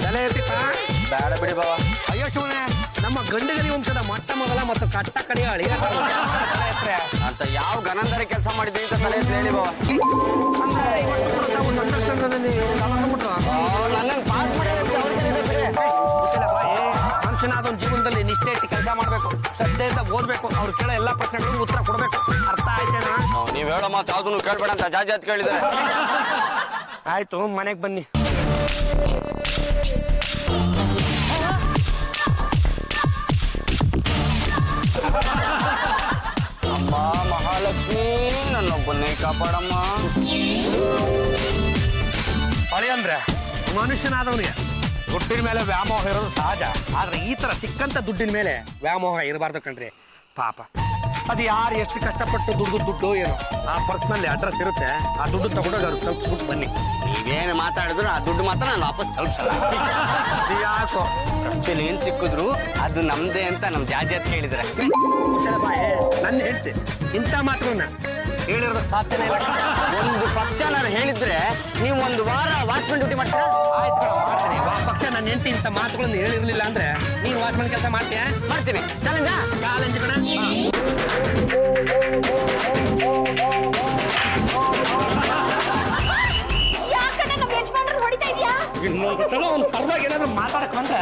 ತಲೆ ಎತ್ತಿತ್ತ ಬೇಡ ಬಿಡಿ ಬಾವ. ಅಯ್ಯೋ ಶಿವನೇ, ನಮ್ಮ ಗಂಡಗರಿ ವಂಶದ ಮೊಟ್ಟ ಮೊದಲ ಮತ್ತು ಕಟ್ಟ ಕಡೆಯ ಅಳಿಯ ಅಂತ ಯಾವ ಗನಂದರ ಕೆಲಸ ಮಾಡಿದ್ವಿ ಅಂತ ತಲೆ ಎತ್ತಿ ಹೇಳಿ ಬಾವ. ನನ್ನನ್ನು ಪಾಸ್ ಮನುಷ್ಯನಾದ ಒಂದು ಜೀವನದಲ್ಲಿ ನಿಷ್ಠೆ ಇಟ್ಟು ಕೆಲಸ ಮಾಡಬೇಕು, ಶ್ರದ್ಧೆಯಿಂದ ಓದಬೇಕು, ಅವ್ರು ಕೇಳೋ ಎಲ್ಲ ಪ್ರಶ್ನೆಗಳಿಗೂ ಉತ್ತರ ಕೊಡಬೇಕು. ಅರ್ಥ ಆಯ್ತೇನಾ? ನೀವ್ ಹೇಳೋ ಮಾತು ಯಾವ್ದನ್ನು ಕೇಳ್ಬೇಡ ಅಂತ ಜಾಜಾತ್ ಕೇಳಿದ್ರೆ. ಆಯ್ತು, ಮನೆಗೆ ಬನ್ನಿ. ಅಮ್ಮ ಮಹಾಲಕ್ಷ್ಮಿ, ನನ್ನೊಬ್ಬನ್ನೇ ಕಾಪಾಡಮ್ಮ. ಹೊಳೆ ಅಂದ್ರೆ ಮನುಷ್ಯನಾದವನಿಗೆ ದುಡ್ಡಿನ ಮೇಲೆ ವ್ಯಾಮೋಹ ಇರೋದು ಸಹಜ. ಆದ್ರೆ ಈ ತರ ಸಿಕ್ಕಂತ ದುಡ್ಡಿನ ಮೇಲೆ ವ್ಯಾಮೋಹ ಇರಬಾರ್ದು ಕಣ್ರಿ. ಪಾಪ ಅದು ಯಾರು ಎಷ್ಟು ಕಷ್ಟಪಟ್ಟು ದುಡ್ಡು ಏನೋ ಆ ಪರ್ಸ್ನಲ್ಲಿ ಅಡ್ರೆಸ್ ಇರುತ್ತೆ, ಆ ದುಡ್ಡು ತಗೊಂಡೋಗಿ ಅವ್ರು ತಲುಪಿಸ್ಬಿಟ್ಟು ಬನ್ನಿ. ನೀವೇನು ಮಾತಾಡಿದ್ರು ಆ ದುಡ್ಡು ಮಾತ್ರ ನಾನು ವಾಪಸ್ ತಲುಪಿಸಲ್ಲ. ಯಾಕೋ ಖರ್ಚಲ್ಲಿ ಏನ್ ಸಿಕ್ಕಿದ್ರು ಅದು ನಮ್ದೇ ಅಂತ ನಮ್ ಜಾಜಾತ್ ಕೇಳಿದ್ರೆ. ಬಾಯ್, ನನ್ನ ಹೇಳ್ತೆ ಇಂಥ ಮಾತುಗಳನ್ನ ಹೇಳಿರೋದು ಸಾಧ್ಯನೇ ಇಲ್ಲ. ಒಂದು ಪಕ್ಷ ನಾನು ಹೇಳಿದ್ರೆ ನೀವು ಒಂದು ವಾರ ವಾಚ್ಮನ್ ಡ್ಯೂಟಿ ಮಾಡ್ತೀರಾ? ಆಯ್ತು ಕಣ, ಮಾಡ್ತೀನಿ. ಪಕ್ಷ ನನ್ನ ಹೆಂಡತಿ ಇಂಥ ಮಾತುಗಳನ್ನು ಹೇಳಿರ್ಲಿಲ್ಲ ಅಂದ್ರೆ ನೀನು ವಾಚ್ಮನ್ ಕೆಲಸ ಮಾಡ್ತೀಯ? ಮಾಡ್ತೀನಿ. ಚಾಲೆಂಜ್ ಕಣ. ಇನ್ನೊಂದು ಸಲ ಒಂದು ಪರವಾಗಿ ಏನಾದ್ರು ಮಾತಾಡಕ್ ಬಂದ್ರೆ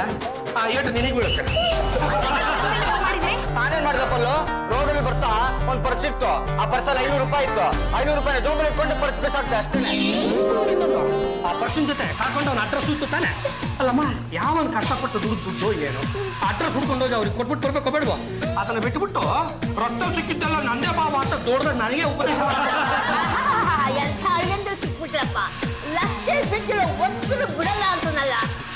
ಏಟು ನಿನಗೆ ಬೀಳುತ್ತೆ. ನಾನೇನ್ ಮಾಡ್ದಪ್ಪಲ್ಲು, ರೋಡಲ್ಲಿ ಬರ್ತಾ ಒಂದ್ ಪರ್ಸ್ ಇತ್ತು, ಆ ಪರ್ಸಲ್ಲಿ 500 ರೂಪಾಯಿ ಇತ್ತು. 500 ರೂಪಾಯಿ ಜೋಬಲ್ಲಿ ಇಟ್ಕೊಂಡು ಪರ್ಸ್ ಬೇಸ್ ಆಗ್ತದೆ ಅಷ್ಟೇ. ಆ ಪರ್ಸನ್ ಜೊತೆ ಹಾಕೊಂಡು ಅವ್ನ ಅಡ್ರೆಸ್ ಇತ್ತು ತಾನೆ. ಅಲ್ಲಮ್ಮ, ಯಾವನ್ ಕಷ್ಟಪಟ್ಟು ದುಡ್ಡು ಏನು ಅಡ್ರೆಸ್ ಹುಡ್ಕೊಂಡೋಗಿ ಅವ್ರಿಗೆ ಕೊಟ್ಬಿಟ್ಟು ಬರ್ಬೇಕು ಬೇಡವಾ? ಅದನ್ನ ಬಿಟ್ಬಿಟ್ಟು ರೊಕ್ಕ ಸಿಕ್ಕಿದ್ದೆಲ್ಲ ನಂದೇ ಬಾಬಾ ಅಂತ ದೊಡ್ಡದಾಗ ನನಗೆ ಉಪದೇಶ ಸಿಕ್ಬಿಟ್ರಪ್ಪ. ಲಕ್ಷ ಬಿದ್ದಿರೋ ವಸ್ತುನು ಬಿಡಲ್ಲ ಅಂತನಲ್ಲ.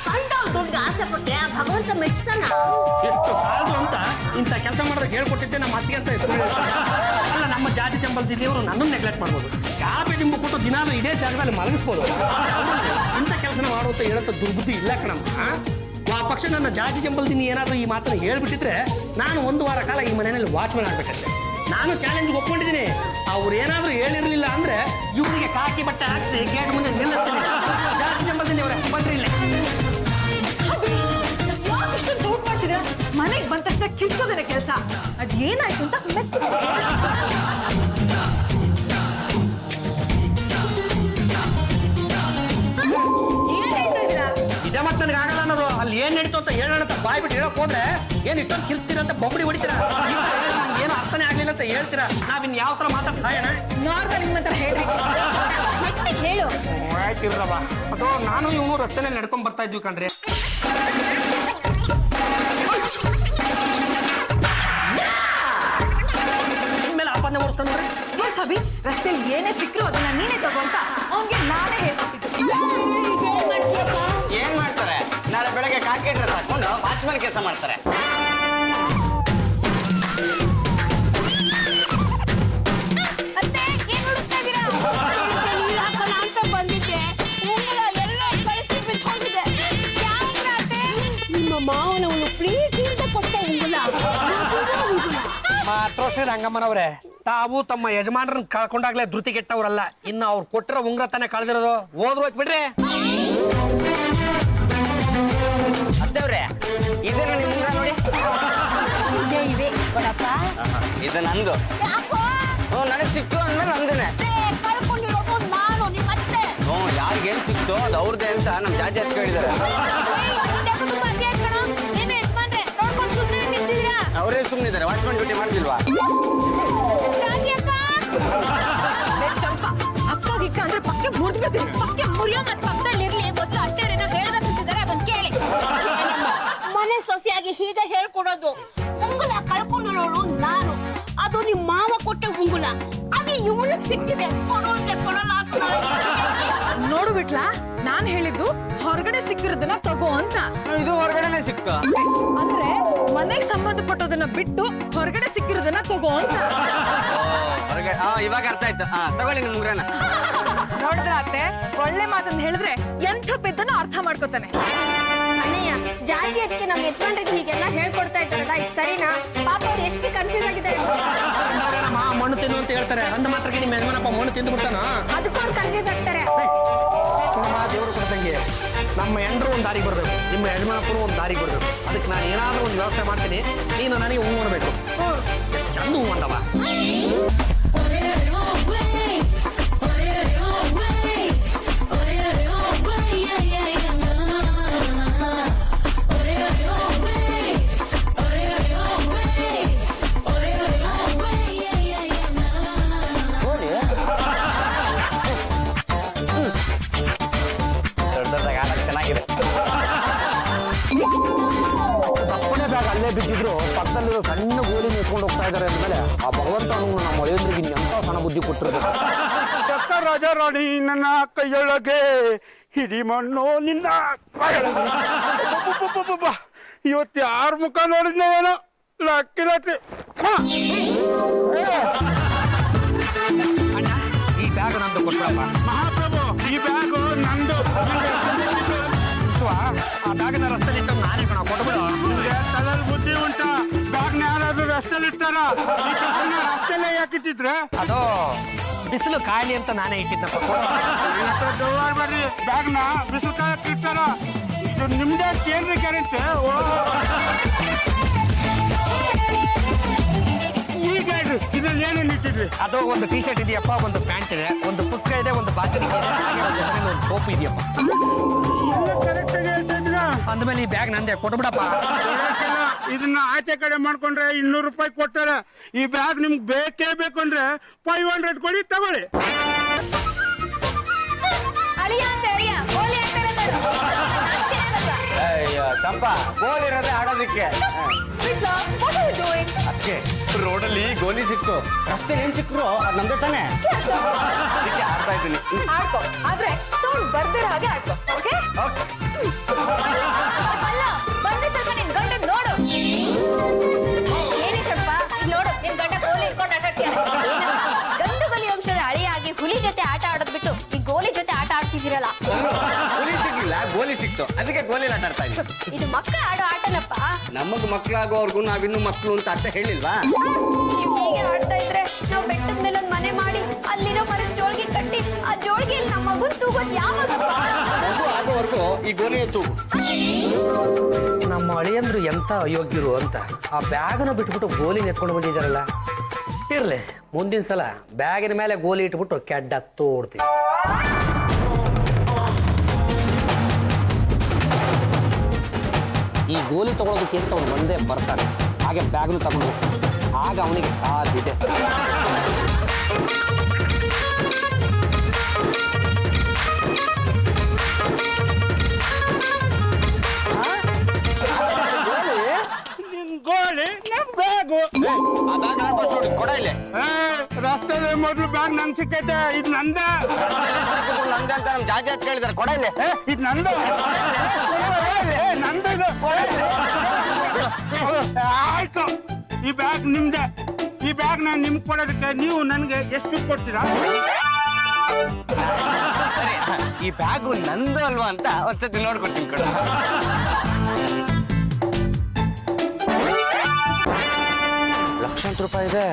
ಕಂಡವ್ರು ದುಡ್ಡಿಗೆ ಆಸೆ ಪಟ್ಟೆ ಭಗವಂತ ಮೆಚ್ತಾನ. ಎಷ್ಟು ಸಾಲದು ಅಂತ ಇಂಥ ಕೆಲಸ ಮಾಡಿದ್ರೆ ಹೇಳ್ಕೊಟ್ಟಿದ್ದೆ ನಮ್ಮ ಅತ್ತಿಗೆ ಅಂತ ಅಲ್ಲ. ನಮ್ಮ ಜಾತಿ ಚಂಬಲ್ದಿದ್ದೆಯವರು ನನ್ನನ್ನು ನೆಗ್ಲೆಕ್ಟ್ ಮಾಡ್ಬೋದು. ಚಾಪೆ ದಿಂಬು ಕೊಟ್ಟು ದಿನಾಲು ಇದೇ ಜಾಗದಲ್ಲಿ ಮಲಗಿಸ್ಬೋದು. ಇಂಥ ಕೆಲಸನ ಮಾಡುವಂತ ಹೇಳಂತ ದುರ್ಬುದ್ಧಿ ಇಲ್ಲ ಕಣಮ್ಮ. ಆ ಪಕ್ಷ ನನ್ನ ಜಾತಿ ಚಂಬಲ್ದಿನಿ ಏನಾದರೂ ಈ ಮಾತನ್ನು ಹೇಳ್ಬಿಟ್ಟಿದ್ರೆ ನಾನು 1 ವಾರ ಕಾಲ ಈ ಮನೆಯಲ್ಲಿ ವಾಚ್ಮನ್ ಆಗ್ಬೇಕಂತೆ. ನಾನು ಚಾಲೆಂಜ್ ಒಪ್ಕೊಂಡಿದ್ದೀನಿ. ಅವ್ರು ಏನಾದರೂ ಹೇಳಿರ್ಲಿಲ್ಲ ಅಂದ್ರೆ ಇವರಿಗೆ ಕಾಕಿ ಬಟ್ಟೆ ಹಾಕ್ಸಿ ಗೇಟ್ ಮುಂದೆ ನಿಲ್ಲಿಸ್ತೀನಿ. ಜಾತಿ ಚಂಬಲ್ದಿನಿ ಅವರೇ ಬಂದ್ರಿ ಇಲ್ಲೇ. ಇಷ್ಟೊಂದು ಜೋಟ್ ಮಾಡ್ತಿದ್ದೀರಾ? ಮನೆಗೆ ಬಂದ ತಕ್ಷಣ ಕಿಚ್ಚೋದೇನೆ ಕೆಲಸ. ಅದ್ ಏನಾಯ್ತು ಅಂತ ಇದೇ ಮತ್ತೆ ನನಗೆ ಆಗಲ್ಲ ಅನ್ನೋದು. ಅಲ್ಲಿ ಏನ್ ನಡೀತು ಅಂತ ಹೇಳೋಣ ಅಂತ ಬಾಯ್ ಬಿಟ್ಟು ಹೇಳಕ್ ಹೋದ್ರೆ ಏನ್ ಇಷ್ಟೊಂದು ಕಿಲ್ತೀರ ಅಂತ ಬೊಬ್ಬಡಿ ಹೊಡಿತೀರಾ? ಏನು ಅರ್ಥನೇ ಆಗ್ಲಿಲ್ಲ ಅಂತ ಹೇಳ್ತೀರಾ? ನಾವಿನ್ ಯಾವ ತರ ಮಾತಾಡ್ ಸಾಯಣ? ನಾರ್ಮಲ್ ನಿಮ್ಮ ಹೇಳ್ರಿ. ಹೇಳು. ಆಯ್ತಿರ್ರವ, ಅದು ನಾನು ಇವನು ರಸ್ತೆನಲ್ಲಿ ನಡ್ಕೊಂಡ್ ಬರ್ತಾ ಇದ್ವಿ ಕಣ್ರಿ. ಇನ್ಮೇಲೆ ಆಪನ್ನೆ ಓಡಿಸ್ತಾನೆ ನೋಡ್ರಿ. ಸಬಿ, ರಸ್ತೆಯಲ್ಲಿ ಏನೇ ಸಿಕ್ಕರು ಅದನ್ನ ನೀನೇ ತಗೋ ಅಂತ ಅವ್ನಿಗೆ ನಾನೇ ಹೇಳ್ಕೊಟ್ಟಿದ್ದು. ಏನ್ ಮಾಡ್ತಾರೆ? ನಾಳೆ ಬೆಳಗ್ಗೆ ಕಾಕಿ ಡ್ರೆಸ್ ಹಾಕೊಂಡು ವಾಚ್ಮನ್ ಕೆಲಸ ಮಾಡ್ತಾರೆ. ಮತ್ತೆ ಏನ್ ಹುಡುಕ್ತಾ ಇದೀರಾ? ನೀರ್ ಹಾಕೋಣ ಅಂತ ಬಂದಿದ್ದೆ. ಉಂಗುರ ಎಲ್ಲ ಕಳಚಿ ಬಿಟ್ಕೊಂಡಿದೆ. ಯಾವ್ದ್ರ ಅತ್ತೆ? ನಿಮ್ಮ ಮಾವನವನು ಪ್ರೀತಿಯಿಂದ ಕೊಟ್ಟ ಉಂಗುರ. ಮಾತ್ರ ಶ್ರೀ ರಂಗಮ್ಮನವ್ರೆ, ತಾವು ತಮ್ಮ ಯಜಮಾನರನ್ನ ಕಳ್ಕೊಂಡಾಗ್ಲೇ ಧೃತಿ ಕೆಟ್ಟವ್ರಲ್ಲ. ಇನ್ನು ಅವ್ರು ಕೊಟ್ಟಿರೋ ಉಂಗ್ರ ತಾನೇ ಕಳೆದಿರೋದು. ಹೋದ್ರು ಹೋಯ್ತು ಬಿಡ್ರಿ. ಅತ್ತವ್ರೆ, ಇದನ್ನ ನಿಮ್ ಉಂಗ್ರ ನೋಡಿ. ಇವೆ ಕೊಡಪ್ಪ. ಇದು ನಂದು. ಯಾಕೋ? ನನಗ್ ಸಿಕ್ತು ಅಂದ್ಮೇಲೆ ನಂದೇನೆ. ಕಳ್ಕೊಂಡಿರೋದು ನಾನು, ನಿಮ್ಮ ಅತ್ತೆ. ಯಾರಿಗೇನ್ ಸಿಕ್ತು ಅದು ಅವ್ರದ್ದೇ ಅಂತ ನಮ್ ಜಾತಿ ಹತ್ ಕೇಳಿದಾರೆ. ಅವರೇ ಸುಮ್ಮನಿದ್ದಾರೆ, ವಾಚ್ಮನ್ ಡ್ಯೂಟಿ ಮಾಡ್ತಿಲ್ವಾ? ಅಕ್ಕಿಕ್ಕ ಅಂದ್ರೆ ಪಕ್ಕೆ ಮುರಿದ್ಬಿಡ್ತೀನಿ. ಪಕ್ಕೆ ಮುರಿಯೋ ಮತ್ತೆ ಪಕ್ಕದಲ್ಲಿ ಇರ್ಲಿ. ಮೊದಲು ಅಟ್ಟೆರೇನ ಹೇಳ್ಬೇಕಂತಿದ್ದಾರೆ, ಅದನ್ನ ಕೇಳಿ. ಮನೆ ಸೊಸೆಯಾಗಿ ಹೀಗೆ ಹೇಳ್ಕೊಡೋದು. ಉಂಗುಲ ಕಳ್ಕೊಂಡಿರೋಳು ನಾನು, ಅದು ನಿಮ್ಮ ಮಾವ ಕೊಟ್ಟ ಉಂಗುಲ. ಅದು ಇವನಿಗೆ ಸಿಕ್ಕಿದೆ. ಕೊಡೋದೆ ಕೊಡಲ್ಲ ನೋಡು ಬಿಟ್ಲಾ, ನಾನ್ ಹೇಳಿದ್ದು ಹೊರಗಡೆ ಸಿಕ್ಕಿರೋದನ್ನ ತಗೋ ಅಂತ. ಇದು ಹೊರಗಡೆನೆ ಸಿಕ್ತು. ಅಂದ್ರೆ ಮನೆಗೆ ಸಂಬಂಧಪಟ್ಟೋದನ್ನ ಬಿಟ್ಟು ಹೊರಗಡೆ ಸಿಕ್ಕಿರೋದನ್ನ ತಗೋ ಅಂತ. ಇವಾಗ ಅರ್ಥ ಆಯ್ತು. ತಗೊಳ್ಳಿ ನಿಮ್ ಉಂಗ್ರನ. ನೋಡಿದ್ರ ಅತ್ತೆ, ಒಳ್ಳೆ ಮಾತನ್ನ ಹೇಳಿದ್ರೆ ಎಂಥ ಪೆದ್ದನ ಅರ್ಥ ಮಾಡ್ಕೋತಾನೆ. ಅಣ್ಣಯ್ಯ, ಜಾತಿ ಅದಕ್ಕೆ ನಮ್ ಯಜಮಾನ್ರಿಗೆ ಹೀಗೆಲ್ಲ ಹೇಳ್ಕೊಡ್ತಾ ಇದ್ದಾರಲ್ಲ, ಇದು ಸರಿನಾ? ಪಾಪ ಅವ್ರು ಎಷ್ಟು ಕನ್ಫ್ಯೂಸ್ ಆಗಿದ್ದಾರೆ. ಮಣ್ಣು ತಿನ್ನು ಅಂತ ಹೇಳ್ತಾರೆ. ಅಂದ ಮಾತ್ರಕ್ಕೆ ನಿಮ್ಮ ಯಜಮಾನಪ್ಪ ಮಣ್ಣು ತಿಂದು ಬಿಡ್ತಾನ? ಅದಕ್ಕೂ ಅವ್ರು ಕನ್ಫ್ಯೂಸ್ ಆಗ್ತಾರೆ. ದೇವರು ಕೊಡ್ತಂಗೆ ನಮ್ಮ ಹೆಂಡ್ರು ಒಂದು ದಾರಿಗೆ ಬರಬೇಕು, ನಿಮ್ಮ ಯಜಮಾನಪ್ಪರು ಒಂದು ದಾರಿಗೆ ಬರಬೇಕು. ಅದಕ್ಕೆ ನಾನು ಏನಾದರೂ ಒಂದು ವ್ಯವಸ್ಥೆ ಮಾಡ್ತೀನಿ, ನೀನು ನನಗೆ ಹೂ ಅನ್ಬೇಕು. ಚಂದ ಹೂ ಅಂದವ. ಚೆನ್ನಾಗಿದೆ. ತಪ್ಪನೆ ಬ್ಯಾಗ್ ಅಲ್ಲೇ ಬಿದ್ದಿದ್ರು ಪಕ್ಕದಲ್ಲಿರೋ ಸಣ್ಣ ಗೋಲಿ ನಿಂತ್ಕೊಂಡು ಹೋಗ್ತಾ ಇದ್ದಾರೆ ಅಂದಮೇಲೆ ಆ ಭಗವಂತ ನಮ್ಮ ಮಳೆಯಂದ್ರಿಗೆ ಇನ್ನೆಂತ ಸಣ್ಣ ಬುದ್ಧಿ ಕೊಟ್ಟಿರೋದು. ರಾಜಾರಾಣಿ ನನ್ನ ಕೈಯೊಳಗೆ ಹಿಡಿ ಮಣ್ಣು ನಿನ್ನ ಇವತ್ತು ಯಾರ ಮುಖ ನೋಡಿದ್ನೇನೋ ಲಕ್ಕಿ ಲಕ್ಕಿ. ಅಣ್ಣ ಈ ಬ್ಯಾಗ್ ನಂದು ಕೊಟ್ಟಪ್ಪ. ಮಹಾಪ್ರಭು ಈ ಬ್ಯಾಗು ನಂದು. ಆ ಬ್ಯಾಗ್ನ ರಸ್ತೆಲಿ ಇಟ್ಟು ನಾನೇ ಕಣ ಕೊಟ್ಬಿಡು. ತಲೆಯಲ್ಲಿ ಬುದ್ಧಿ ಉಂಟ? ಬ್ಯಾಗ್ನ ಯಾರಾದ್ರೂ ರಸ್ತೆಲಿ ಇರ್ತಾರ? ಈ ಬ್ಯಾಗ್ನ ರಸ್ತೆಲ್ಲೇ ಯಾಕಿಟ್ಟಿದ್ರೆ? ಅದು ಬಿಸಿಲು ಕಾಯಲಿ ಅಂತ ನಾನೇ ಇಟ್ಟಿದ್ದಪ್ಪ. ಬರ್ರಿ, ಬ್ಯಾಗ್ನ ಬಿಸಿಲು ಕಾಯಕ್ಕೆ ಇರ್ತಾರ? ಇದು ನಿಮ್ದೇ ಕೇಂದ್ರ ಗ್ಯಾರಂಟಿ. ಈಗ ಇದ್ರಲ್ಲಿ ಏನೇನು ಇಟ್ಟಿದ್ರಿ? ಅದು ಒಂದು ಟೀ ಶರ್ಟ್ ಇದೆಯಪ್ಪ, ಒಂದು ಪ್ಯಾಂಟ್ ಇದೆ, ಒಂದು ಪುಸ್ತಕ ಇದೆ, ಒಂದು ಬಾಚಣಿಕೆ ಇದೆ, ಹಾಗೆ ಒಂದು ಸೋಪ್ ಇದೆಯಪ್ಪ. ಎಲ್ಲ ಕರೆಕ್ಟ್ ಆಗಿ ಹೇಳ್ತಾ ಇದ್ದೀರಾ? ಅಂದ್ಮೇಲೆ ಈ ಬ್ಯಾಗ್ ನಂದೆ ಕೊಟ್ಬಿಡಪ್ಪ. ಇದನ್ನ ಆಚೆ ಕಡೆ ಮಾಡ್ಕೊಂಡ್ರೆ 200 ರೂಪಾಯಿ ಕೊಡ್ತಾರೆ. ಈ ಬ್ಯಾಗ್ ನಿಮ್ಗೆ ಬೇಕೇ ಬೇಕು ಅಂದ್ರೆ 500 ಕೊಡಿ, ತಗೊಳ್ಳಿ. ಅಯ್ಯೋ ಚಂಪಾ, ಗೋಲ್ ಇರೋದೇ ಆಡೋದಿಕ್ಕೆ. ಅದಕ್ಕೆ ರೋಡಲ್ಲಿ ಗೋಲಿ ಸಿಕ್ತು, ರಸ್ತೆ ಏನ್ ಸಿಕ್ರು ಅದು ನಮ್ದೇ ತಾನೆ, ಅದಕ್ಕೆ ಆಡ್ತಾ ಇದ್ದೀನಿ. ಆಡ್ಕೋ, ಆದ್ರೆ ಸೌಂಡ್ ಬರ್ದಿರ ಹಾಗೆ ಆಡ್ಕೋ. ಓಕೆ? ಅಲ್ಲ, ಬಂದೆ ಸ್ವಲ್ಪ ನಿನ್ ಗಂಡ ನೋಡು. ಏನೇ ಚಪ್ಪ, ಇಲ್ಲಿ ನೋಡು, ನಿನ್ ಗಂಡ ಗೋಲಿ ಇಟ್ಕೊಂಡು ಆಟ ಆಡ್ತೀಯ. ಗಂಡು ಗಲಿ ವಂಶದ ಹಳೆಯಾಗಿ ಹುಲಿ ಜೊತೆ ಆಟ ಆಡೋದ್ ಬಿಟ್ಟು ಈ ಗೋಲಿ ಜೊತೆ ಆಟ ಆಡ್ತಿದ್ದೀರಲ್ಲ. ಹುಲಿ ಸಿಗ್ಲಿಲ್ಲ, ಗೋಲಿ ಸಿಕ್ತು, ಅದಕ್ಕೆ ಗೋಲಿ ಆಟ ಆಡ್ತಾ ಇದ್ದೀನಿ. ಇದು ಮಕ್ಕಳು ಆಡೋ ಆಟನಪ್ಪ. ನಮಗ್ ಮಕ್ಳಾಗೋರ್ಗು ನಾವಿನ್ನು ಮಕ್ಳು ಅಂತ ಅರ್ಥ ಹೇಳಿಲ್ವಾ? ನೀವು ಹೀಗೆ ಆಡ್ತಾ ಇದ್ರೆ ನಾವು ಬೆಟ್ಟದ ಮೇಲೆ ಒಂದ್ ಮನೆ ಮಾಡಿ ಅಲ್ಲಿರೋ ಮರದ ಜೋಳಿಗೆ ಕಟ್ಟಿ ಆ ಜೋಳಿಗೆಯಲ್ಲಿ ನಮ್ಮ ಮಗುನ್ ತೂಗೋದ್ ಯಾವಾಗಪ್ಪ? ಮಗು ಆಗೋವರೆಗೂ ಈ ಗೋಲಿ ಎತ್ತು. ನಮ್ಮ ಅಳಿಯಂದ್ರು ಎಂತ ಅಯೋಗ್ಯರು ಅಂತ ಆ ಬ್ಯಾಗನ್ನ ಬಿಟ್ಬಿಟ್ಟು ಗೋಲಿ ಎತ್ಕೊಂಡು ಬಂದಿದ್ದಾರಲ್ಲ. ಇರ್ಲಿ, ಮುಂದಿನ ಸಲ ಬ್ಯಾಗಿನ ಮೇಲೆ ಗೋಲಿ ಇಟ್ಬಿಟ್ಟು ಕೆಡ್ಡ ತೋಡ್ತೀವಿ. ಈ ಗೋಲಿ ತಗೊಳ್ಳೋದಕ್ಕೆ ಅಂತ ಅವ್ನು ಒಂದೇ ಬರ್ತಾನೆ, ಹಾಗೆ ಬ್ಯಾಗ್ನು ತಗೊಂಡು ಹೋಗ್ತಾನೆ. ಆಗ ಅವನಿಗೆ ಕಾದಿದೆ. ನಿನ್ ಗೋಲಿ ನಮ್ ಬ್ಯಾಗು. ಆ ಬ್ಯಾಗ್ ಆಡ್ಬೋದು ನೋಡಿ, ಕೊಡ ಇಲ್ಲಿ. ರಸ್ತೆಯಲ್ಲಿ ಮೊದ್ಲು ಬ್ಯಾಗ್ ನಂಗೆ ಸಿಕ್ಕೈತೆ, ಇದು ನಂದ. ನಂಗೆ ಅಂತ ನಮ್ ಜಾಜಿ ಅಂತ ಕೇಳಿದಾರೆ, ಕೊಡ ಇಲ್ಲಿ. ಇದು ನಂದು, ನಂದು ಇದು. ಆಯ್ತು, ಈ ಬ್ಯಾಗ್ ನಿಮ್ದೆ. ಈ ಬ್ಯಾಗ್ ನಾನು ನಿಮ್ಗೆ ಕೊಡೋದಕ್ಕೆ ನೀವು ನನಗೆ ಎಷ್ಟು ಕೊಡ್ತೀರಾ? ಸರಿ, ಈ ಬ್ಯಾಗು ನಂದು ಅಲ್ವಾ ಅಂತ ಒಂದ್ಸತಿ ನೋಡ್ಕೊಡ್ತೀನಿ ಕಣ. ಲಕ್ಷಾಂತರ ರೂಪಾಯಿ ಇದೆ,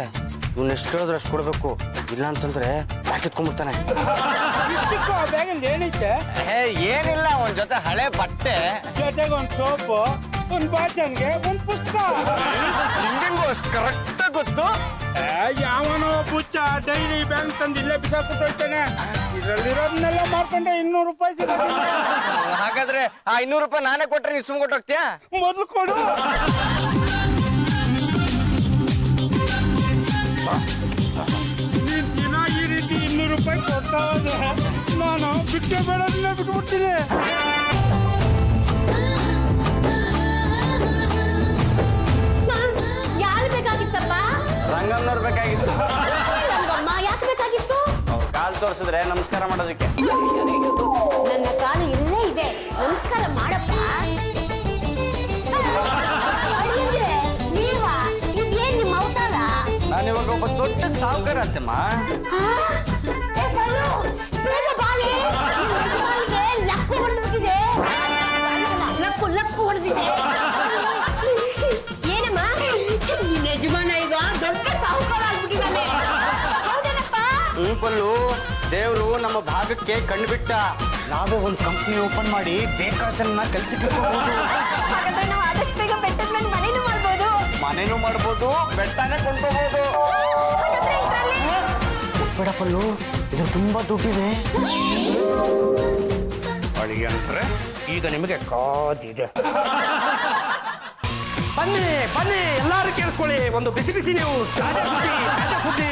ಇವ್ನು ಎಷ್ಟು ಕೇಳಿದ್ರೆ ಅಷ್ಟು ಕೊಡ್ಬೇಕು, ಇಲ್ಲ ಅಂತಂದ್ರೆ ಬ್ಯಾಗ್ ಎತ್ಕೊಂಡ್ಬಿಡ್ತಾನೆ. ಬ್ಯಾಗಲ್ಲಿ ಏನೈತೆ? ಏನಿಲ್ಲ, ಒಂದ್ ಜೊತೆ ಹಳೆ ಬಟ್ಟೆ, ಜೊತೆಗೆ ಒಂದು ಸೋಪು, ಒಂದು ಬಾಚನ್ಗೆ, ಒಂದು ಪುಸ್ತಕ. ನಿಂಗೂ ಅಷ್ಟು ಕರೆಕ್ಟ್ ಗೊತ್ತು. ಯಾವನೋ ಬುಚ್ಚ ಡೈಲಿ ಬ್ಯಾಂಕ್ ತಂದು ಇಲ್ಲೇ ಬಿಸಾಕ್ಬಿಟ್ಟು ಇದರಲ್ಲಿರೋದನ್ನೆಲ್ಲ ಮಾರ್ಕೊಂಡೆ 200 ರೂಪಾಯಿ ಸಿಗೋದಿಲ್ಲ. ಹಾಗಾದ್ರೆ ಆ 200 ರೂಪಾಯಿ ನಾನೇ ಕೊಟ್ರೆ ನೀವು ಸುಮ್ ಕೊಟ್ಟೋಗ್ತೀಯಾ? ಮೊದಲು ಕೊಡು. ನೀನ್ ದಿನ ಈ ರೀತಿ 200 ರೂಪಾಯಿ ಕೊಡ್ತಾ ಹೋದ್ರೆ ನಾನು ಬಿಟ್ಟೆ ಬೇಡದನ್ನ ಬಿಟ್ಬಿಡ್ತೀನಿ. ಯಾರು ಬೇಕಾಗಿತ್ತಪ್ಪ? ರಂಗಮ್ಮನವ್ರು ಬೇಕಾಗಿತ್ತು. ರಂಗಮ್ಮ ಯಾಕೆ ಬೇಕಾಗಿತ್ತು? ಅವ್ರು ಕಾಲ್ ತೋರಿಸಿದ್ರೆ ನಮಸ್ಕಾರ ಮಾಡೋದಕ್ಕೆ. ನನ್ನ ಕಾಲು ಇಲ್ಲೇ ಇದೆ, ನಮಸ್ಕಾರ ಮಾಡಪ್ಪ. ಅಳಿಯಂದ್ರೆ ನೀವಾ? ಇದೇನ್ ನಿಮ್ಮ ಅವತಾರ? ನಾನು ಇವಾಗ ಒಬ್ಬ ದೊಡ್ಡ ಸಾವುಕಾರ ಅಂತಮ್ಮ. ಬೇಗ ಬಾಲಿ, ಲಕ್ಕು ಹೊಡೆದಿದೆ. ಲಕ್ಕು ಹೊಡೆದಿದೆ. ಏನಮ್ಮ, ನಿನ್ನ ಯಜಮಾನ ಈಗ ದೊಡ್ಡ ಸಾಹುಕಾರ ಆಗ್ಬಿಟ್ಟಿದ್ದಾನೆ. ಹೌದೇನಪ್ಪ? ಪಲ್ಲು, ದೇವ್ರು ನಮ್ಮ ಭಾಗಕ್ಕೆ ಕಣ್ಣು ಬಿಟ್ಟ. ನಾವೇ ಒಂದು ಕಂಪ್ನಿ ಓಪನ್ ಮಾಡಿ ಬೇಕಾದನ್ನ ಕೆಲ್ಸಕ್ಕೆ ಹೋಗ್ಬೋದು. ಹಾಗಾದ್ರೆ ನಾವು ಆದಷ್ಟು ಬೇಗ ಬೆಟ್ಟದ ಮೇಲೆ ಮನೇನು ಮಾಡ್ಬೋದು. ಮನೇನು ಮಾಡ್ಬೋದು, ಬೆಟ್ಟನೇ ಕೊಂಡ್ಕೋಬಹುದು. ಹಾಗಾದ್ರೆ ಇದ್ರಲ್ಲಿ ಬೇಡಪ್ಪಲ್ಲು, ಇದು ತುಂಬಾ ದುಡ್ಡಿದೆ. ಅಳಿಗೆ ಅಂದ್ರೆ ಈಗ ನಿಮಗೆ ಕಾದಿದೆ. ಬನ್ನಿ ಬನ್ನಿ ಎಲ್ಲಾರು ಕೇಳಿಸ್ಕೊಳ್ಳಿ, ಒಂದು ಬಿಸಿ ಬಿಸಿ ನ್ಯೂಸ್, ತಾಜಾ ಸುದ್ದಿ.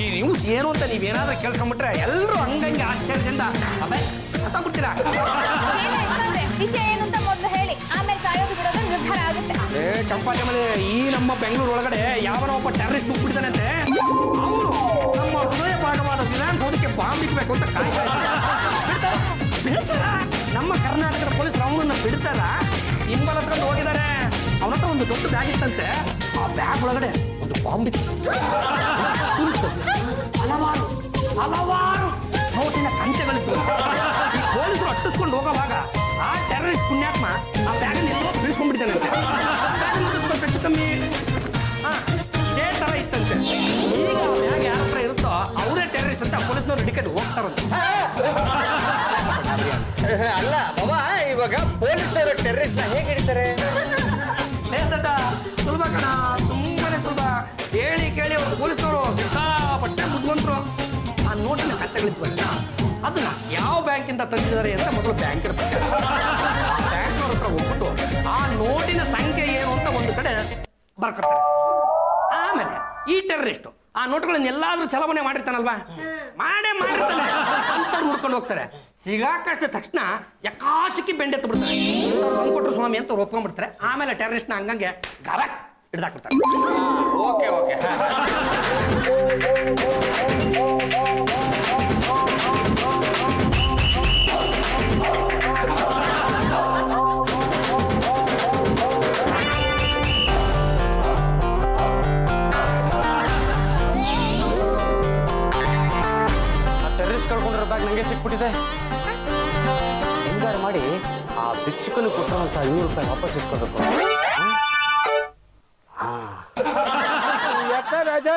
ಈ ನ್ಯೂಸ್ ಏನು ಅಂತ ನೀವೇನಾದ್ರೂ ಕೇಳ್ಕೊಂಡ್ಬಿಟ್ರೆ ಎಲ್ಲರೂ ಹಂಗಂಗೆ ಆಶ್ಚರ್ಯದಿಂದ ಅಬ್ಬೆ ಗೊತ್ತಾಗ್ಬಿಡ್ತೀರಾ. ಏನಾಯ್ತಂದ್ರೆ ವಿಷಯ ಏನು ಅಂತ ಮೊದಲು ಹೇಳಿ, ಆಮೇಲೆ ಸಾಯೋದು ಬಿಡೋದು ನಿರ್ಧಾರ ಆಗುತ್ತೆ. ಚಂಪಾತಿ ಮೇಲೆ ಈ ನಮ್ಮ ಬೆಂಗಳೂರು ಒಳಗಡೆ ಯಾವನೋ ಒಬ್ಬ ಟೆರರಿಸ್ಟ್ ನುಗ್ಬಿಟ್ಟಿದ್ದಾನಂತೆ. ಅವನು ನಮ್ಮ ಹೃದಯ ಭಾಗವಾದ ವಿಧಾನಸೌಧಕ್ಕೆ ಬಾಂಬ್ ಇಕ್ಬೇಕು ಅಂತ ಕಾಯ್ತಾ ಇದ್ದಾರೆ. ಬಿಡ್ತಾರ ನಮ್ಮ ಕರ್ನಾಟಕದ ಪೊಲೀಸರು ಅವನನ್ನ ಬಿಡ್ತಾರ. ಇನ್ಬಲ್ ಹತ್ಕೊಂಡು ಹೋಗಿದ್ದಾರೆ. ಅವನ ಹತ್ರ ಒಂದು ದೊಡ್ಡ ಬ್ಯಾಗ್ ಇತ್ತಂತೆ. ಆ ಬ್ಯಾಗ್ ಒಳಗಡೆ ಒಂದು ಬಾಂಬ್ ಇತ್ತು. ಹಲವಾರು ಹಲವಾರು ನೋಟಿನ ಕಂತೆಗಳಿತ್ತು. ಈ ಪೊಲೀಸರು ಅಟ್ಟಿಸ್ಕೊಂಡು ಹೋಗೋವಾಗ ಆ ಟೆರರಿಸ್ಟ್ ಪುಣ್ಯಾತ್ಮ ಆ ಬ್ಯಾಗನ್ನು ಎಲ್ಲೋ ಬೀಳ್ಸ್ಕೊಂಡ್ಬಿಡ್ತಾನಂತೆ. ಹೆಚ್ಚು ಕಮ್ಮಿ ಇದೇ ತರ ಇತ್ತಂತೆ. ಈಗ ಆ ಬ್ಯಾಗ್ ಯಾರ ಹತ್ರ ಇರುತ್ತೋ ಅವರೇ ಟೆರರಿಸ್ಟ್ ಅಂತ ಪೊಲೀಸ್ನವ್ರು ಟಿಕೆಟ್ ಹೋಗ್ತಾರಂತೆ. ಅಲ್ಲ ಬಾಬಾ, ಇವಾಗ ಪೊಲೀಸರು ಟೆರರಿಸ್ಟ್ ನ ಹೇಗೆ ಹಿಡಿತಾರೆ? ಸುಲಭ ಕಣ, ತುಂಬಾನೇ ಸುಲಭ. ಹೇಳಿ ಕೇಳಿ ಅವರು ಪೊಲೀಸರು ಸಿಕ್ಕಾಪಟ್ಟೆ ಬುದ್ಧಿವಂತರು. ಆ ನೋಟಿನ ಕಟ್ಟೆಗಳಿದ್ವಲ್ಲ, ಅದನ್ನ ಯಾವ ಬ್ಯಾಂಕಿಂದ ತಂದಿದ್ದಾರೆ ಅಂತ ಮೊದಲು ಬ್ಯಾಂಕ್ ಇರ್ತಾರೆ. ಬ್ಯಾಂಕ್ ಅವ್ರ ಹತ್ರ ಹೋಗ್ಬಿಟ್ಟು ಆ ನೋಟಿನ ಸಂಖ್ಯೆ ಏನು ಅಂತ ಒಂದು ಕಡೆ ಬರ್ಕೊತಾರೆ. ಆಮೇಲೆ ಈ ಟೆರರಿಸ್ಟ್ ಆ ನೋಟುಗಳನ್ನ ಎಲ್ಲಾದ್ರೂ ಚಲಾವಣೆ ಮಾಡಿರ್ತಾನಲ್ವಾ, ಮಾಡಿರ್ತಾನೆ ಅಂತ ಹುಡ್ಕೊಂಡು ಹೋಗ್ತಾರೆ. ಸಿಗಾಕಷ್ಟ ತಕ್ಷಣ ಯಕಾಚಿಕ್ಕಿ ಬೆಂಡೆತ್ತು ಬಿಡ್ತಾರೆ. ಕೊಟ್ಟರು ಸ್ವಾಮಿ ಅಂತ ಒಪ್ಕೊಂಡ್ಬಿಡ್ತಾರೆ. ಆಮೇಲೆ ಟೆರರಿಸ್ಟ್ನ ಹಂಗಂಗೆ ಗರಕ್ ಹಿಡ್ದಾಕ್ಬಿಡ್ತಾರೆ. Okay okay. ಟೆರರಿಸ್ಟ್ ಕಳ್ಕೊಂಡಿರೋ ಬ್ಯಾಗ್ ನಂಗೆ ಸಿಕ್ಬಿಟ್ಟಿದೆ. ಹೆಂಗಾರು ಮಾಡಿ ಆ ಭಿಕ್ಷುಕನು ಕೊಟ್ಟಿರುವಂತ 500 ರೂಪಾಯಿ ವಾಪಸ್ ಇಸ್ಕೋಬೇಕು.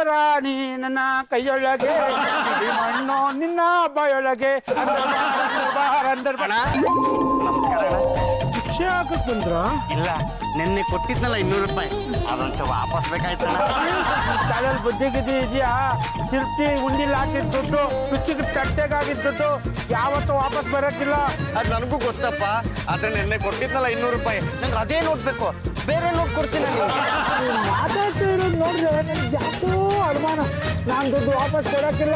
ರಾಣಿ ನನ್ನ ಕೈಯೊಳಗೆ, ಮಣ್ಣು ನಿನ್ನ ಬಾಯೊಳಗೆ. ಭಿಕ್ಷೆ ಹಾಕಕ್ ಬಂದ್ರ? ಇಲ್ಲ, ನೆನ್ನೆ ಕೊಟ್ಟಿದ್ನಲ್ಲ 200 ರೂಪಾಯಿ, ಅದೊಂಚ ವಾಪಸ್ ಬೇಕಾಯ್ತಲ್ಲ. ತಲೆಯಲ್ಲಿ ಬುದ್ಧಿ ಗಿದ್ದಿ ಇದೆಯಾ? ತಿರ್ತಿ ಉಂಡಿಲ್ ಹಾಕಿದ ದುಡ್ಡು, ಪಿಚ್ಚಿಗೆ ತಟ್ಟೆಗಾಗಿದ್ದ ದುಡ್ಡು ಯಾವತ್ತೂ ವಾಪಸ್ ಬರೋಕ್ಕಿಲ್ಲ. ಅದು ನನಗೂ ಗೊತ್ತಪ್ಪ, ಆದ್ರೆ ನೆನ್ನೆ ಕೊಟ್ಟಿದ್ನಲ್ಲ 200 ರೂಪಾಯಿ, ನಂಗೆ ಅದೇ ನೋಡ್ಬೇಕು. ಬೇರೆ ನೋಟ್ ಕೊಡ್ತೀನಿ. ಮಾತಾಡ್ತಿರೋದು ನೋಡ್ರೆ ನನ್ಗೆ ಯಾಕೋ ಅನುಮಾನ. ನಾನು ದುಡ್ಡು ವಾಪಸ್ ಕೊಡೋಕ್ಕಿಲ್ಲ.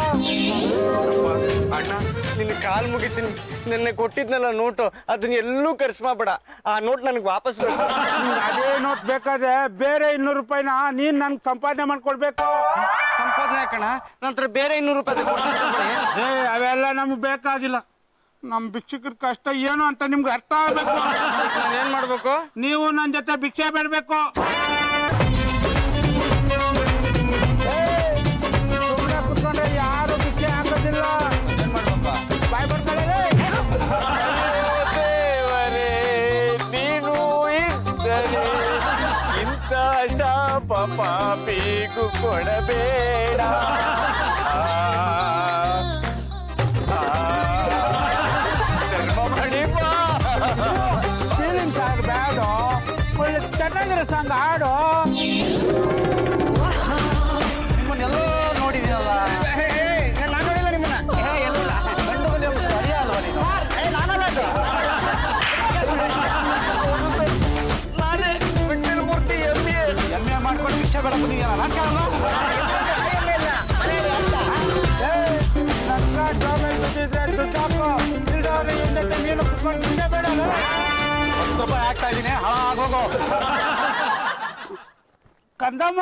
ಅಣ್ಣ, ನಿನ್ನ ಕಾಲ್ ಮುಗಿತೀನಿ. ನೆನ್ನೆ ಕೊಟ್ಟಿದ್ನಲ್ಲ ನೋಟು, ಅದನ್ನ ಎಲ್ಲೂ ಖರ್ಚು ಮಾಡ್ಬೇಡ. ಆ ನೋಟ್ ನನಗೆ ವಾಪಸ್ ಬೇಕು. ಅದೇ ನೋಟ್ ಬೇಕಾದ್ರೆ ಬೇರೆ 200 ರೂಪಾಯಿನ ನೀನ್ ನನ್ಗೆ ಸಂಪಾದನೆ ಮಾಡ್ಕೊಡ್ಬೇಕು. ಸಂಪಾದನೆ ಹಾಕಣ, ನಂತರ ಬೇರೆ 200 ರೂಪಾಯಿ ಏ, ಅವೆಲ್ಲ ನಮ್ಗೆ ಬೇಕಾಗಿಲ್ಲ. ನಮ್ ಭಿಕ್ಷುಕರ ಕಷ್ಟ ಏನು ಅಂತ ನಿಮ್ಗೆ ಅರ್ಥ ಆಗ್ಬೇಕು. ಏನ್ ಮಾಡ್ಬೇಕು? ನೀವು ನನ್ನ ಜೊತೆ ಭಿಕ್ಷೆ ಬೇಡಬೇಕು. ಸುಮ್ಮನೆ ಕುತ್ಕೊಂಡ್ರೆ ಯಾರು ಭಿಕ್ಷೆ ಹಾಕೋದಿಲ್ಲ. ಏನ್ ಮಾಡ್ಬೇಕು? ಬಾಯ್ ಬರ್ತಾಳೆ. ದೇವರೇ, ನೀನು ಇದ್ದರೆ ಇಂಥ ಶಾಪ ಪಾಪಿಗೂ ಕೊಡಬೇಡ. ಫೀಲಿಂಗ್ ಸಾಂಗ್ ಬ್ಯಾಡು, ಒಳ್ಳೆ ಚೆನ್ನಾಗಿರೋ ಸಾಂಗ್ ಹಾಡು. ನಿಮ್ಮನ್ನೆಲ್ಲ ನೋಡಿದೀನಲ್ಲ. ನಾನು ನೋಡಿಲ್ಲ ನಿಮ್ಮನ್ನ. ಎಲ್ಲ ಗಂಡುಗಲಿ ಸರಿಯ ಅಲ್ವಾ ನೀನು? ನಾನಲ್ಲ ಅದು. ನಾನೇ ಬಿಟ್ಟಿನ ಮೂರ್ತಿ ಎಮ್ಮೆ ಮಾಡ್ಕೊಂಡು ವಿಷಯ ಬೇಡ ಬಂದಿದ್ದೀನ. ನಾನು ಕೇಳಲ್ಲ. ನೀನು ಕುತ್ಕೊಂಡು ಭಿಕ್ಷೆ ಬೇಡಲ್ಲ. ಸ್ವಲ್ಪ ಆಗ್ತಾ ಇದ್ದೀನಿ, ಹಾಳಾಗೋಗೋ. ಕಂದಮ್ಮ,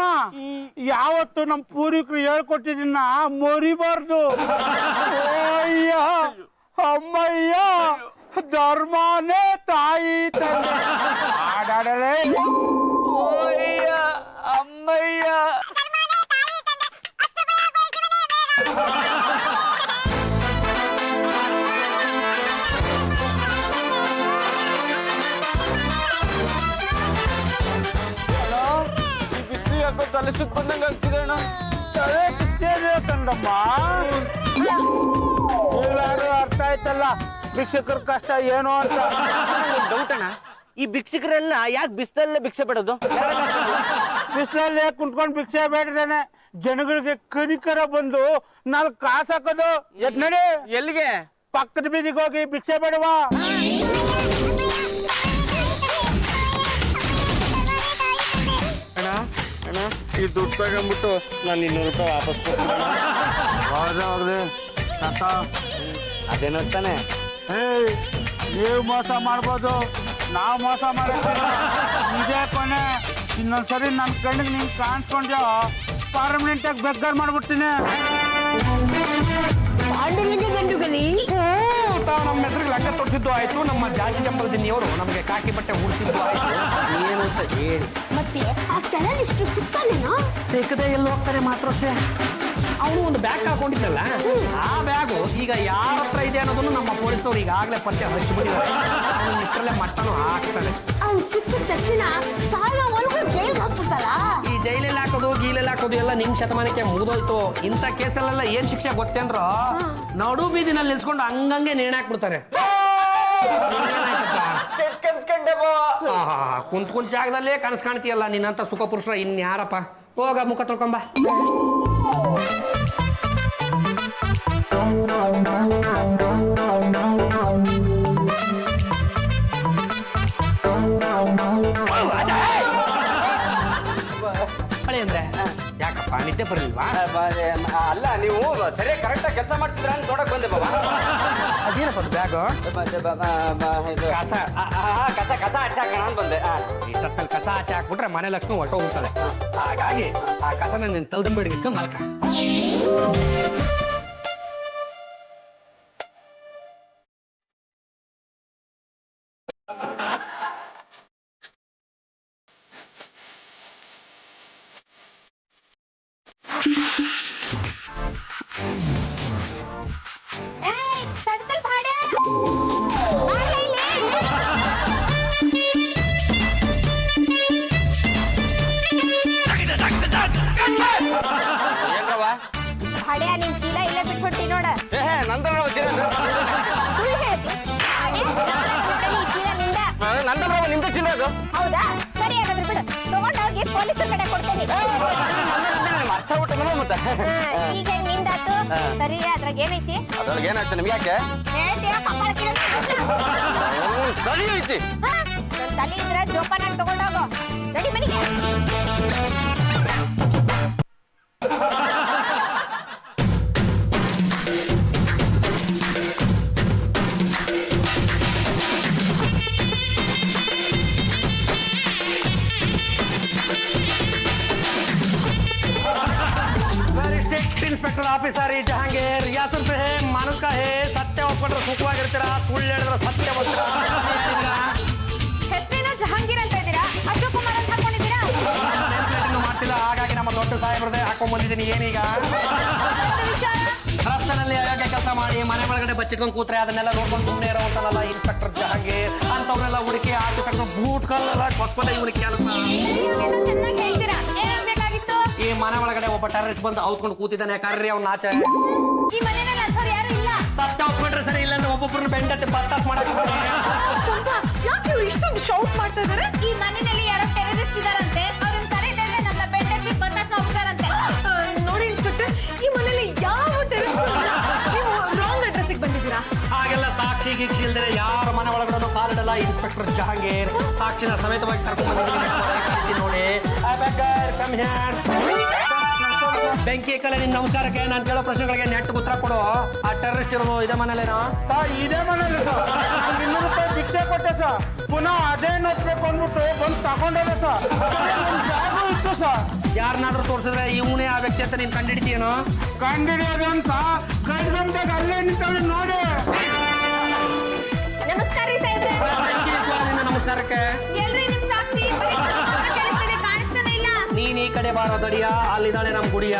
ಯಾವತ್ತು ನಮ್ಮ ಪೂರ್ವಿಕರು ಹೇಳ್ಕೊಟ್ಟಿದ್ದನ್ನ ಮರಿಬಾರ್ದು. ಅಯ್ಯ ಅಮ್ಮಯ್ಯ, ಧರ್ಮನೇ ತಾಯಿ ತಂದೆ. ಹಾಡಾಡಲೇ ಓಯ್ಯ ಅಮ್ಮಯ್ಯ. ಯಾಕೋ ತಲೆ ಸುತ್ತ ಬಂದಂಗ ಆಗ್ತಿದೆ ಅಣ್ಣ. ತಲೆ ಕಿತ್ತೇನೆ ಕಂದಮ್ಮ. ಎಲ್ಲಾರು ಅರ್ಥ ಆಯ್ತಲ್ಲ. ಭಿಕ್ಷಕರ ಕಷ್ಟ ಏನು ಅಂತ. ಡೌಟ್ ಅಣ್ಣ, ಈ ಭಿಕ್ಷಕರೆಲ್ಲ ಯಾಕೆ ಬಿಸಿಲಲ್ಲೇ ಭಿಕ್ಷೆ ಬಿಡೋದು? ಬಿಸಿಲಲ್ಲೇ ಕುಂತ್ಕೊಂಡು ಭಿಕ್ಷೆ ಬೇಡ್ದೇನೆ ಜನಗಳಿಗೆ ಕನಿಕರ ಬಂದು 4 ಕಾಸು ಹಾಕೋದು. ಎದ್ ನಡಿ, ಎಲ್ಲಿಗೆ? ಪಕ್ಕದ ಬೀದಿಗೆ ಹೋಗಿ ಭಿಕ್ಷೆ ಬೇಡವಾ? ಅಣ್ಣ ಅಣ್ಣ, ಈ ದುಡ್ಡು ತಗೊಂಡ್ಬಿಟ್ಟು ನಾನು 200 ರೂಪಾಯಿ ವಾಪಸ್ ಕೊಡ್ತೀನಿ. ಹೋಗ್ಲಿ ತಾತ. ಅದೇನೋ ತಾನೆ. ಏಯ್, ನೀವು ಮೋಸ ಮಾಡ್ಬೋದು, ನಾವು ಮೋಸ ಮಾಡಿರ್ತೀವಿ. ಇದೇ ಕೊನೆ. ಇನ್ನೊಂದ್ಸರಿ ನನ್ನ ಕಣ್ಣಿಗೆ ನೀನು ಕಾಣಿಸ್ಕೊಂಡ್ಯೋ ಪರ್ಮನೆಂಟ್ ಆಗಿ ಬೆಗ್ಗರ್ ಮಾಡ್ಬಿಡ್ತೀನಿ. ಪಾಂಡುರಂಗ ಗಂಡುಗಲಿ ತಾವು ನಮ್ಮ ಹೆಸರಿಗೆ ಲಂಗ ತೊಡಿಸಿದ್ದು ಆಯ್ತು, ನಮ್ಮ ಜಾತಿ ಚಂಪಲ್ದಿನಿಯವರು ನಮಗೆ ಕಾಕಿ ಬಟ್ಟೆ ಉಡಿಸಿದ್ದು ಆಯ್ತು. ಏನು ಅಂತ ಹೇಳಿ. ಮತ್ತೆ ಆ ಕೆಳಗೆ ಇಷ್ಟು ಸಿಗ್ತಾನೇನೋ? ಸಿಕ್ಕದೆ ಎಲ್ಲಿ ಹೋಗ್ತಾರೆ ಮಾತ್ರೋಸೆ. ಅವನು ಒಂದು ಬ್ಯಾಗ್ ಹಾಕೊಂಡಿದ್ದಲ್ಲ, ಆ ಬ್ಯಾಗು ಈಗ ಯಾರ ಹತ್ರ ಇದೆ ಅನ್ನೋದನ್ನು ನಮ್ಮ ಪೊಲೀಸರು ಈಗಾಗಲೇ ಪತ್ತೆ ಹಚ್ಚಿಬಿಟ್ಟಿದ್ದಾರೆ. ಅವನು ಇಷ್ಟರಲ್ಲೇ ಮಟ್ಟನು ಹಾಕ್ತಾನೆ. ಅವ್ನು ಸಿಕ್ಕಿದ ತಕ್ಷಣ ಸಾಯೋವರೆಗೂ ಜೈಲ್ಗೆ ಹಾಕ್ಬಿಡ್ತಾರ. ಈ ಜೈಲಲ್ಲಿ ಹಾಕೋದು ಗೀಲಲ್ಲಿ ಹಾಕೋದು ಎಲ್ಲ ನಿಮ್ ಶತಮಾನಕ್ಕೆ ಮುಗಿದೋಯ್ತು. ಇಂಥ ಕೇಸಲ್ಲೆಲ್ಲ ಏನ್ ಶಿಕ್ಷೆ ಗೊತ್ತೇನ್ರ? ನಡು ಬೀದಿನಲ್ಲಿ ನಿಲ್ಸ್ಕೊಂಡು ಹಂಗಂಗೆ ನೇಣು ಹಾಕ್ಬಿಡ್ತಾರೆ. ಕುಂತ್ ಜಾಗದಲ್ಲೇ ಕನಸು ಕಾಣ್ತೀಯಲ್ಲ ನಿನ್ನಂತ ಸುಖ ಪುರುಷರ ಇನ್ಯಾರಪ್ಪ? ಹೋಗ ಮುಖ ತೊಳ್ಕೊಂಬ. ಹಳೆ ಅಂದ್ರೆ ಯಾಕಪ್ಪ ನಿದ್ದೆ ಬರಲಿಲ್ವಾ? ಅಲ್ಲ, ನೀವು ಸರಿಯಾಗಿ ಕರೆಕ್ಟಾಗಿ ಕೆಲಸ ಮಾಡ್ತಿದ್ರ ಅಂತ ನೋಡಕ್ ಬಂದೆ ಬಾಬಾ. ಅದೇನಪ್ಪ ಬ್ಯಾಗು? ಕಸ ಕಸ ಕಸ ಹಚ್ಚಾಕಣ ಅಂತ ಬಂದೆ. ಇಷ್ಟೊತ್ತಲ್ಲಿ ಕಸ ಆಚೆ ಹಾಕ್ಬಿಟ್ರೆ ಮನೆ ಲಕ್ಷ್ಮಿ ಹೊರಟೋಗ್ಬಿಡ್ತಾಳೆ. ಹಾಗಾಗಿ ಆ ಕಸನ ನೀನು ತಲ್ದಂಬೇಡಿಗೆ ಮಲ್ಕ. ತಡ್ಕಲ್ ಭಾಡೆ ಬಾಳೆ ಇಲ್ಲಿ. ಏನ್ರವ? ಭಾಡೆ ನಿನ್ ಚೀಲ ಇಲ್ಲೇ ಬಿಟ್ಟು ಹೊಟ್ಟಿ ನೋಡ. ನಂದರ ಸುಳ್ಳು ಹೇಳ್ತಿ ಭಾಡೆ, ಈ ಚೀಲ ನಿಂದ. ನಂದರ ನಿಮ್ದು ಚಿನ್ನ ಅದು. ಹೌದಾ? ಸರಿ ಹಾಗಾದ್ರೆ ಬಿಡು, ತಗೊಂಡೋಗಿ ಪೊಲೀಸರ ಕಡೆ ಕೊಡ್ತೇನೆ. ಅರ್ಥ ಬಿಟ್ಟಲ್ಲ ಮತ್ತೆ. ಈಗ ನಿಂದಾತು. ಸರಿ, ಅದ್ರಾಗ ಏನೈತಿ? ಅದ್ರೊಳಗೆ ಏನಾಯ್ತು ನಿಮ್ಗೆ? ಯಾಕೆ ಹೇಳ್ತೀಯ ಕಪಾಳಕ್ಕೆ ಸರಿ ಐತಿ. ನನ್ ತಲೆ ಇದ್ರೆ ಜೋಪಾನಾಗಿ ತಗೊಂಡೋಗು. ರೆಡಿ ಮನೆಗೆ. इंस्पेक्टर ऑफिसर जहांगीर यासर पे है मानस का है सत्य ಒಪ್ಪಿಕೊಂಡ್ರೆ ಸುಖವಾಗಿರ್ತೀರಾ, ಸುಳ್ಳು ಹೇಳಿದ್ರೆ ಸತ್ಯ ಬರ್ತೀರಾ. ಹೆಸರೇನೋ ಜಹಾಂಗೀರ್ ಅಂತ ಇದ್ದೀರಾ, ಅಶೋಕ್ ಕುಮಾರ್ ಅಂತ ಹಾಕೊಂಡಿದ್ದೀರಾ? ಮಾಡ್ತಿಲ್ಲ, ಹಾಗಾಗಿ ನಮ್ಮ ದೊಡ್ಡ ಸಾಹೇಬ್ರದೇ ಹಾಕೊಂಡ್ ಬಂದಿದ್ದೀನಿ. ಏನೀಗ ರಸ್ತೆನಲ್ಲಿ ಅಯೋಗ್ಯ ಕೆಲಸ ಮಾಡಿ ಮನೆ ಒಳಗಡೆ ಬಚ್ಚಿಟ್ಕೊಂಡು ಕೂತ್ರೆ ಅದನ್ನೆಲ್ಲ ನೋಡ್ಕೊಂಡು ಸುಮ್ಮನೆ ಇರೋಂತಲ್ಲ ಇನ್ಸ್ಪೆಕ್ಟರ್ ಜಹಾಂಗೀರ್. ಅಂತವ್ರನ್ನೆಲ್ಲ ಹುಡುಕಿ ಆಚೆ ತಗೊಂಡು ಬೂಟ್ ಕಲ್ಲ ಹೊಸ್ಕೊಂಡ ಇವನಿಗೆ ಕೆಲಸ. ಚೆನ್ನಾಗಿ ಹೇಳ್ತೀರಾ. ಏನಾಗಬೇಕಾಗಿತ್ತು? ಈ ಮನೆ ಒಳಗಡೆ ಒಬ್ಬ ಟೆರರಿಸ್ಟ್ ಬಂದು ಔತ್ಕೊಂಡು ಕೂತಿದ್ದಾನೆ, ಕರ್ರಿ ಅವ್ನ ಆಚೆ. ಈ ಮನೆಯಲ್ಲಿ ಅಂಥವ್ರು ಯಾರು ಇಲ್ಲ. ಸತ್ಯ ಒಪ್ಕೊಂಡ್ರೆ ಸರಿ, ಇಲ್ಲ ಅಂದ್ರೆ ಒಬ್ಬೊಬ್ಬರನ್ನ ಬೆಂಡತ್ತೆ ಬತ್ತಾಸ್ ಮಾಡಕ್ಕೆ. ಚಂಪಾ, ಯಾಕೆ ಇವ್ರು ಇಷ್ಟೊಂದು ಶೌಟ್ ಮಾಡ್ತಾ ಇದಾರೆ? ಈ ಮನೆಯಲ್ಲಿ ಯಾರೋ ಟೆರರಿಸ್ಟ್ ಇದಾರಂತೆ, ಅವ್ರನ್ನ ಕರೀತಾರೆ, ನನ್ನ ಬೆಂಡಕ್ಕೆ ಬತ್ತಾಸ್ ಹೋಗ್ತಾರಂತೆ. ನೋಡಿ ಇನ್ಸ್ಪೆಕ್ಟರ್, ಈ ಮನೇಲಿ ಯಾವ ಟೆರರಿಸ್ಟ್ ಇಲ್ಲ. ನೀವು ರಾಂಗ್ ಅಡ್ರೆಸ್ಸಿಗೆ ಬಂದಿದ್ದೀರಾ. ಹಾಗೆಲ್ಲ ಸಾಕ್ಷಿ ಗೀಕ್ಷಿ ಇಲ್ದರೆ ಯಾರ ಮನೆ ಒಳಗಡೆ ಕಾಲಿಡಲ್ಲ ಇನ್ಸ್ಪೆಕ್ಟರ್ ಜಹಾಂಗೀರ್. ಸಾಕ್ಷಿನ ಸಮೇತವಾಗಿ ಕರ್ಕೊಂಡು ಬಂದಿದ್ದೀನಿ ನೋಡಿ. ಬೆಂಕಿ ಕಲೆ ನಿನ್ ನಮಸ್ಕಾರಕ್ಕೆ. ನಾನು ಕೇಳೋ ಪ್ರಶ್ನೆಗಳಿಗೆ ನೆಟ್ ಉತ್ತರ ಕೊಡು. ಆ ಟೆರರಿಸ್ಟ್ ಇರೋದು ಇದೇ ಮನೇಲೇನೋ? ಇದೇ ಮನೇಲಿ ಸರ್. 200 ರೂಪಾಯಿ ಭಿಕ್ಷೆ ಕೊಟ್ಟೆ ಸರ್. ಪುನಃ ಅದೇ ನೋಡ್ಬೇಕು ಅಂದ್ಬಿಟ್ಟು ಬಂದು ತಗೊಂಡೋದೆ ಸರ್. ಜಾಗ ಇತ್ತು ಸರ್. ಯಾರನ್ನಾದ್ರೂ ತೋರಿಸಿದ್ರೆ ಇವನೇ ಆ ವ್ಯಕ್ತಿ ಅಂತ ನೀನ್ ಕಂಡಿಡ್ತೀಯೇನೋ? ಕಂಡಿಡಿಯೋದು ಅಂತ ಕೈಗೊಂಡಾಗ ಅಲ್ಲೇ ನಿಂತವಳು ನೋಡಿ. ನಮಸ್ಕಾರ ರೀ ಸಾಹೇಬ್ರೆ. ನಿನ್ನ ನಮಸ್ಕಾರಕ್ಕೆ. ಎಲ್ರಿ ನಿಮ್ ಸಾಕ್ಷಿ? ಕಾಣಿಸ್ತಾನೆ ಇಲ್ಲ. ನೀನ್ ಈ ಕಡೆ ಬಾರೋ ದಡಿಯ, ಅಲ್ಲಿದ್ದಾಳೆ ನಮ್ ಗುಡಿಯ.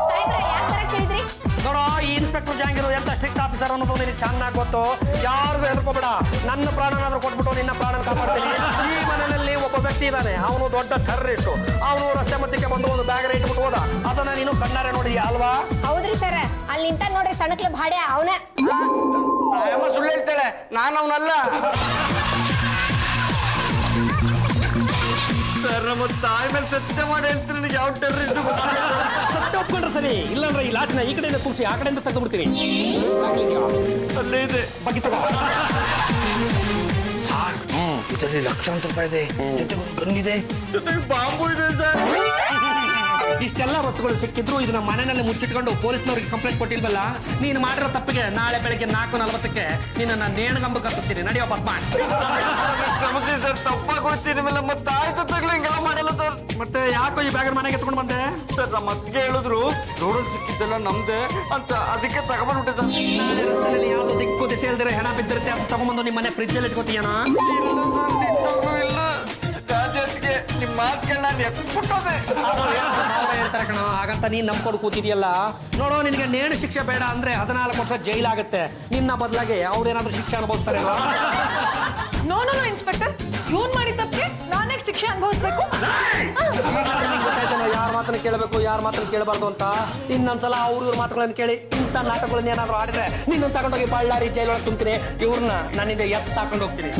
ಸಾಹೇಬ್ರೆ, ಯಾಕೆ ತರ ಕೇಳಿದ್ರಿ? ನೋಡೋ, ಈ ಇನ್ಸ್ಪೆಕ್ಟರ್ ಜಹಾಂಗೀರ್ ಎಂತ ಸ್ಟ್ರಿಕ್ಟ್ ಆಫೀಸರ್ ಅನ್ನೋದು ನಿನಗೆ ಚೆನ್ನಾಗಿ ಗೊತ್ತು. ಯಾರಿಗೂ ಹೆದರ್ಕೋಬೇಡ. ನನ್ನ ಪ್ರಾಣನಾದ್ರೂ ಕೊಟ್ಬಿಟ್ಟು ನಿನ್ನ ಪ್ರಾಣ ಕಾಪಾಡ್ತೀನಿ. ಈ ಮನೆಯಲ್ಲಿ ಒಬ್ಬ ವ್ಯಕ್ತಿ ಇದ್ದಾನೆ, ಅವನು ದೊಡ್ಡ ಟೆರರಿಸ್ಟ್. ಅವನು ರಸ್ತೆ ಮಧ್ಯಕ್ಕೆ ಬಂದು ಒಂದು ಬ್ಯಾಗ್ ಇಟ್ಬಿಟ್ಟು ಹೋದ. ಅದನ್ನ ನೀನು ಕಣ್ಣಾರೆ ನೋಡಿ ಅಲ್ವಾ? ಹೌದ್ರಿ ಸರ್, ಅಲ್ಲಿ ನಿಂತ ನೋಡ್ರಿ ಸಣಕ್ಲು ಭಾಡೆ ಅವನ. ಅಮ್ಮ ಸುಳ್ಳು ಹೇಳ್ತಾಳೆ, ನಾನು ಅವನಲ್ಲ. ಸರ್ ನಮ್ಮ ತಾಯಿ ಮೇಲೆ ಸತ್ಯ ಮಾಡಿ ಹೇಳ್ತೀನಿ, ನನಗೆ ಯಾವ ಟೆರರಿಸ್ಟ್ ಸತ್ಯ ಒಪ್ಕೊಂಡ್ರೆ ಸರಿ, ಇಲ್ಲಾಂದ್ರೆ ಈ ಲಾಟ್ನ ಈ ಕಡೆಯಿಂದ ಕೂರಿಸಿ ಆ ಕಡೆಯಿಂದ ತೆಗೆದುಬಿಡ್ತೀನಿ. ಅಲ್ಲೇ ಇದೆ. ಬಗ್ಗೆ ತಗೋ. ಸರ್ ಇದರಲ್ಲಿ ಲಕ್ಷಾಂತರ ರೂಪಾಯಿ ಇದೆ, ಜೊತೆಗೆ ಒಂದು ಗನ್ನಿದೆ, ಜೊತೆಗೆ ಬಾಂಬು ಇದೆ ಸರ್. ಇಷ್ಟೆಲ್ಲ ವಸ್ತುಗಳು ಸಿಕ್ಕಿದ್ರು ಇದನ್ನ ಮನೆಯಲ್ಲಿ ಮುಚ್ಚಿಟ್ಕೊಂಡು ಪೊಲೀಸ್ನವ್ರಿಗೆ ಕಂಪ್ಲೇಂಟ್ ಕೊಟ್ಟಿಲ್ವಲ್ಲ, ನೀನು ಮಾಡಿರೋ ತಪ್ಪಿಗೆ ನಾಳೆ ಬೆಳಗ್ಗೆ 4:40ಕ್ಕೆ ನಿನ್ನ ನೇಣಗಂಬ ಕರ್ತೀನಿ. ನಡೆಯೋ ಪದ್ಮಾನ್. ಕ್ಷಮಿಸಿ ಸರ್, ತಪ್ಪಾಗೋಯ್ತೀನಿ. ಮೇಲೆ ನಮ್ಮ ತಾಯಿ ಜೊತೆಗಳು ಹಿಂಗೆಲ್ಲ ಮಾಡಲ್ಲ ಸರ್. ಮತ್ತೆ ಯಾಕೋ ಈ ಬ್ಯಾಗ್ ಮನೆಗೆ ಎತ್ಕೊಂಡು ಬಂದೆ? ಸರ್ ನಮ್ಮ ಅತ್ತಿಗೆ ಹೇಳಿದ್ರು ರೋಡಲ್ಲಿ ಸಿಕ್ಕಿದ್ದೆಲ್ಲ ನಮ್ದೆ ಅಂತ, ಅದಕ್ಕೆ ತಗೊಂಡ್ಬಿಟ್ಟೆ ಸರ್. ರಸ್ತೆಯಲ್ಲಿ ಯಾವ್ದು ದಿಕ್ಕು ದಿಸೆ ಇಲ್ದಿರ ಹೆಣ ಬಿದ್ದಿರುತ್ತೆ ಅಂತ ತಗೊಂಡ್ಬಂದು ನಿಮ್ಮ ಮನೆ ಫ್ರಿಜ್ ಅಲ್ಲಿ ಇಟ್ಕೋತೀಯನ? ಇಲ್ಲ ಸರ್, ನಿಜವಾಗ್ಲೂ ಇಲ್ಲ. ಜಾತಿಗೆ ನಿಮ್ಮ ಮಾತುಗಳನ್ನ ನಾನು ಎತ್ಬಿಟ್ಟೋದೆ. ಹೇಳ್ತಾರೆ ಕಣ, ಹಾಗಂತ ನೀನ್ ನಂಬ್ಕೊಂಡು ಕೂತಿದ್ಯಲ್ಲ. ನೋಡೋ, ನಿನಗೆ ನೇಣು ಶಿಕ್ಷೆ ಬೇಡ ಅಂದ್ರೆ 14 ವರ್ಷ ಜೈಲಾಗುತ್ತೆ. ನಿನ್ನ ಬದಲಾಗಿ ಅವ್ರೇನಾದ್ರೂ ಶಿಕ್ಷೆ ಅನುಭವಿಸ್ತಾರೆ. ನೋ ನೋ ಇನ್ಸ್ಪೆಕ್ಟರ್, ಇವನ್ ಮಾಡಿದ ತಪ್ಪಿಗೆ ನಾನೇ ಶಿಕ್ಷೆ ಅನುಭವಿಸ್ಬೇಕು. ಯಾರ ಮಾತನ್ನ ಕೇಳಬೇಕು, ಯಾರ ಮಾತನ್ನ ಕೇಳಬಾರ್ದು ಅಂತ. ಇನ್ನೊಂದ್ಸಲ ಇವ್ರ ಮಾತುಗಳನ್ನ ಕೇಳಿ ಇಂಥ ನಾಟಕಗಳನ್ನ ಏನಾದ್ರು ಆಡಿದ್ರೆ ನಿನ್ನ ತಗೊಂಡೋಗಿ ಬಳ್ಳಾರಿ ಜೈಲೊಳಗೆ ತುಂಬ್ತೀನಿ. ಇವ್ರನ್ನ ನನ್ನಿಂದ ಹಾಕೊಂಡು ಹೋಗ್ತೀನಿ.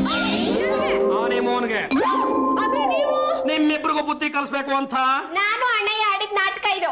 ಅವನೇ ಮೋನ್ಗೆ ಆದ್ರೆ ನೀವು ನಿಮ್ಮಿಬ್ರಿಗೂ ಬುದ್ಧಿ ಕಲಿಸ್ಬೇಕು ಅಂತ ನಾನು ಅಣ್ಣಯ್ಯ ಆಡಿದ ನಾಟಕ ಇದು.